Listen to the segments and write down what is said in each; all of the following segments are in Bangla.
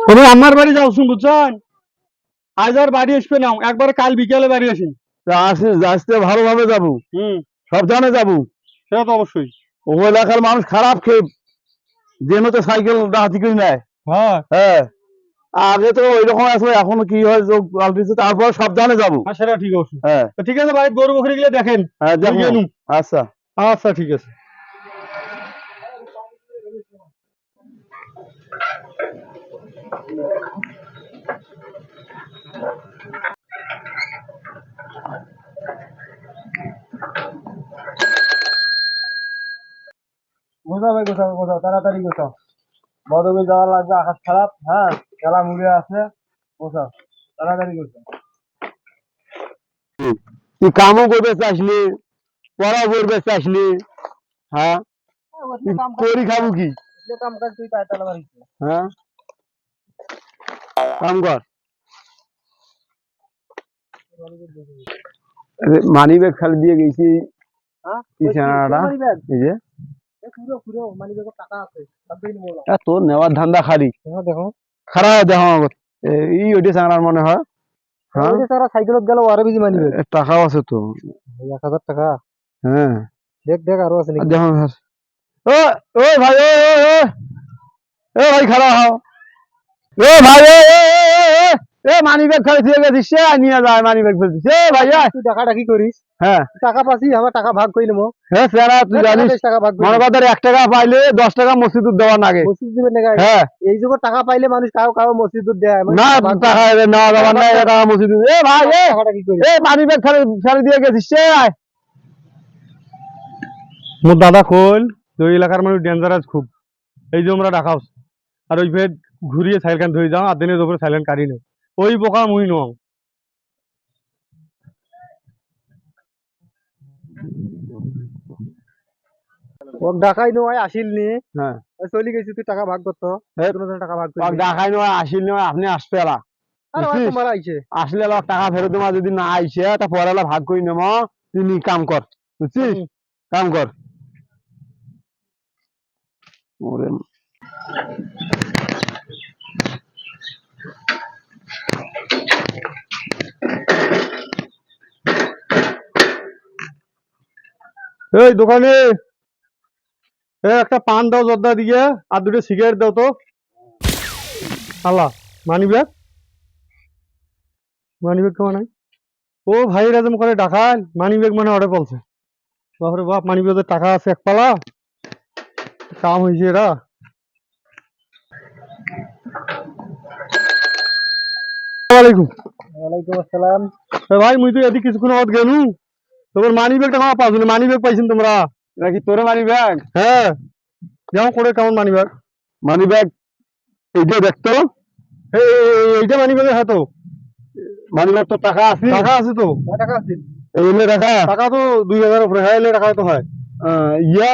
তুমি আমার বাড়ি যাও শুন বুঝছেন, আজ আর বাড়ি আসবে না, একবার কাল বিকেলে বাড়ি আসি। আসিস আসতে ভালোভাবে যাবো, হুম, সাবধানে যাবো। সেটা তো অবশ্যই। ও এলাকার মানুষ খারাপ খেয়ে যে মতো সাইকেল ডাহাতি করে নেয়। হ্যাঁ হ্যাঁ, আগে তো ওই রকম আসলে এখন কি হয় যোগ পাল্টেছে, তারপর সাবধানে যাবো। হ্যাঁ, সেটা ঠিক অবশ্যই। হ্যাঁ তো ঠিক আছে, বাড়িতে গরু বকরি গেলে দেখেন। হ্যাঁ মুই দেখো। গেলুম। আচ্ছা। আচ্ছা ঠিক আছে। গোছাও ভাই, গোছাও গোছাও, তাড়াতাড়ি গোছাও। বদবে যাওয়া লাগবে, আকাশ খারাপ। হ্যাঁ, খেলা মুড়ে আছে। গোছাও, তাড়াতাড়ি গোছাও। তুই কামও করবে চাসনি, পড়াও করবে চাসনি। হ্যাঁ, তুই করি খাবো কি? কাম কাজ তুই তাই তালা মারিস। হ্যাঁ, কাম কর। মানি ব্যাগ খালি দিয়ে গেছি হ্যাঁ, বিছানাটা। মানি ব্যাগ এই যে খুঁড়ো খুঁড়ো, মানি ব্যাগে টাকা আছে, তাড়াতাড়ি নিয়ে নাও। তোর নেওয়ার ধান্দা খালি দেখো দেখো, খারাপ দেখো আমার ই ওইটি চাঙার মনে হয়। হ্যাঁ, ওই যে তারা সাইকেলত গেল আরো বেশি মানি ব্যাগ। টাকাও আছে তো। 1000 টাকা। হ্যাঁ, দেখ দেখ আরো আছে আর নাকি। দেখো ও, ও ভাই, ও ভাই খারাপ হও। ও ভাই, মানি ব্যাগ খালি দিয়ে গেছিস, সে নিয়ে যায় মানি ব্যাগ ফেলছিস। ভাই তুই টাকাটা কি করিস? হ্যাঁ টাকা পাচ্ছি, আমার টাকা ভাগ করে নেবো। হ্যাঁ স্যার, তুই জানিস 10 টাকা ভাগ করে মনে নেবো। কথা 1 টাকা পাইলে 10 টাকা মসজিদুর দেওয়ার লাগে। মসজিদ দিবেন না? হ্যাঁ, এই যুগে টাকা পাইলে মানুষ কাউ কাউ মসজিদ দেয়, মানে না টাকা ভাগ করে। টাকা নেওয়া যাবার নাই, টাকা মসজিদ। ভাই টাকাটা কি করিস? মানি ব্যাগ খালি খালি দিয়ে গেছিস, সে মোর দাদা কইল ওই এলাকার মানুষ ডেঞ্জারাস খুব, এই যে আমরা রাখাও। আর ওই ফের ঘুরিয়ে সাইলেন্ট হয়ে যাও, আর দিনের উপরে সাইলেন্ট কারি নে, ওই বোকা মুই নো। ও ঢাকায় নয় আসিল নি, হ্যাঁ চলে গেছি, তুই টাকা ভাগ করতো। দুজনে টাকা ভাগ করে। দেখাই নয় আসিল নয়, আপনি আসতে এলা আরে ভাই তোমার আইছে। আসলে এলা টাকা ফেরত দেওয়া, যদি না আইসে তা পরে এলা ভাগ করে নেব। তুমি কাম কর, বুঝছিস? কাম কর। ওরে এই দোকানে একটা পান দাও জর্দা দিয়ে, আর দুটো সিগারেট দাও তো। আল্লাহ, মানি ব্যাগ, মানি ব্যাগ কেমন নাই? ও ভাই রাজম করে ডাকাল, মানি ব্যাগ মানে অর্ডার বলছে। বাপরে বাপ, মানি ব্যাগের টাকা আছে এক পালা, কাম হয়েছে এরা। আসসালামাইকুম। ওয়ালাইকুম আসসালাম। ভাই মুই তো এদিকে কিছুক্ষণ আগত গেলু, তোমার মানি ব্যাগটা আমার পাওনি। মানি ব্যাগ পাইছেন তোমরা? নাকি তোরে মানি ব্যাগ? হ্যাঁ, যেমন করে কেমন মানি ব্যাগ? মানি ব্যাগ এইটা দেখতো। এইটা মানি ব্যাগের হ্যাঁ তো, মানি ব্যাগ তো টাকা আছে, টাকা আছে তো। টাকা আছে। এইগুলো টাকা। টাকা তো 2000 উপরে, হ্যাঁ এলে টাকা তো হয়। ইয়া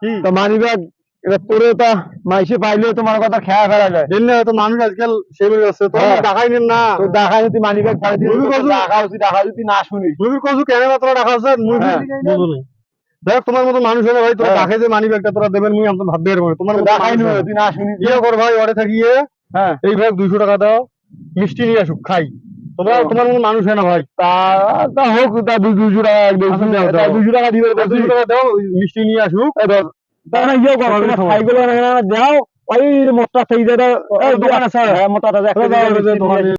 কি তো মানি ব্যাগ এটা তোরে তা মাইসে পাইলে তোমার কথা খেয়া ফেলা যায়। দিন না, হয়তো মানুষ আজকাল সেভাবে আছে তো, হ্যাঁ। দেখাই নেন না। তো দেখা যদি মানি ব্যাগ ছাড়ি দিয়ে মুভি কত? দেখা উচিত, দেখা যদি না শুনিস। মুভির কছু কেন তোরা টাকা আছে মুভি হ্যাঁ। বুঝো না। দেখ তোমার মতো মানুষ হলে ভাই, তোরা হ্যাঁ। দেখে যে মানি ব্যাগটা তোরা দেবেন, মুই আমি ভাববে এর মনে তোমার মতো দেখাই মানুষ নি হয় না। তুই না শুনিস। ইয়ে কর ভাই, ওরে থাকিয়ে হ্যাঁ, এই ভাই 200 টাকা দাও, মিষ্টি নিয়ে আসুক খাই। তোমরা তোমার মতো মানুষ হয় না ভাই। তা তা হোক, তা 200 টাকা আচ্ছা, দাও, দাও। 200 টাকা দিবে। 200 টাকা দাও, ওই মিষ্টি নিয়ে আসুক। তাহলে ইয়ে করো, সবই তোমার সময়। সাইকেল দাও, ওই মোটটা সেই জায়গা দোকান আছে। হ্যাঁ, মোটটা দাও, দাও, দাও, দোকানে।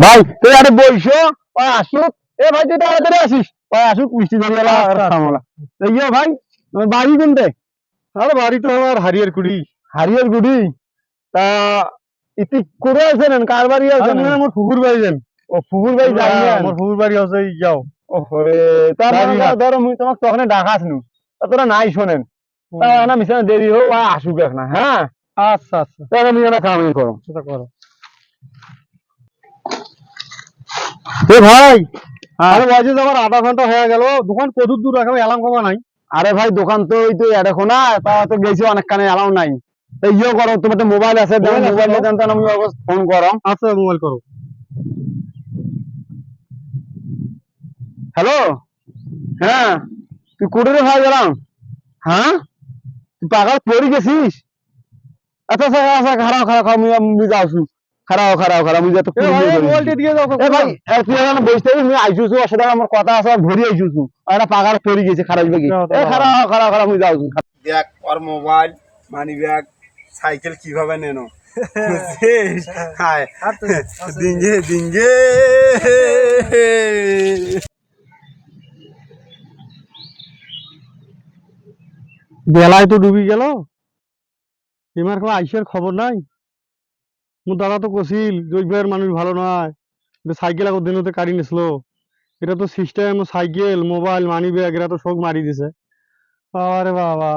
ভাই তুই আরে বইসো, ওই আসুক। ভাই তুই তাড়াতাড়ি আসিস, ওই আসুক মিষ্টি জানিয়ে আচ্ছা, সামলা। ইয়ে ভাই, তোমার বাড়ি কোনতে? আরে বাড়ি তো আমার হারিয়ার কুড়ি। হারিয়ার গুড়ি। তা ইতি করে আছেন, কার বাড়ি আরে আছেন? মুই আমার ফুকুর বাড়ি যান। ও ফুকুর ভাই যাই আমার ফুকুর বাড়ি আছে, যাও। ওরে তার মানে ধরো মুই তোমাকে তখন ডাকা আসনু, তা তোরা নাই শোনেন। তা না মিশনে দেরি হোক, আসুক না। হ্যাঁ, আচ্ছা আচ্ছা, তাহলে আমি না কামই করো। সেটা করো। ভাই, আরে বাজে আমার আধা ঘন্টা হয়ে গেল, দোকান কত দূর রাখবে, অ্যালার্ম কমা নাই। আরে ভাই দোকান তো ওই তো দেখো না, তা তো গেছি অনেক কানে এলাও নাই। এই ইয়ে করো, তোমার তো মোবাইল আছে, মোবাইল আছে মোবাইলে তো? জানতে আমি ফোন করো। আচ্ছা, মোবাইল করো। হ্যালো, হ্যাঁ তুই কোটরে ভাই গেলাম হ্যাঁ তুই পাগল পড়ে গেছিস আচ্ছা আচ্ছা আচ্ছা খারাপ খারাপ মুই যাওছু খারাপ মুই তো এ ভাই এ মোবাইলটা দিয়ে যাও এ ভাই তুই এখন বসতে মুই আইছুছু সেটা আমার কথা আছে ভরি আইছুছু আর পাগল পড়ে গেছে খারাপ কি এ খারাপ মুই যাওছু দেখ ওর মোবাইল মানি ব্যাগ সাইকেল কিভাবে নেনো বুঝছিস হায় ডিঙ্গে ডিঙ্গে বেলায় তো ডুবি গেল এমার কোনো আইসের খবর নাই মোর দাদা তো কছিল জৈব ভাইয়ের মানুষ ভালো নয় সাইকেল আগর দিনতে কাড়ি নিছিল এটা তো system cycle mobile money bag এরা তো সব মারি দিছে আরে বাবা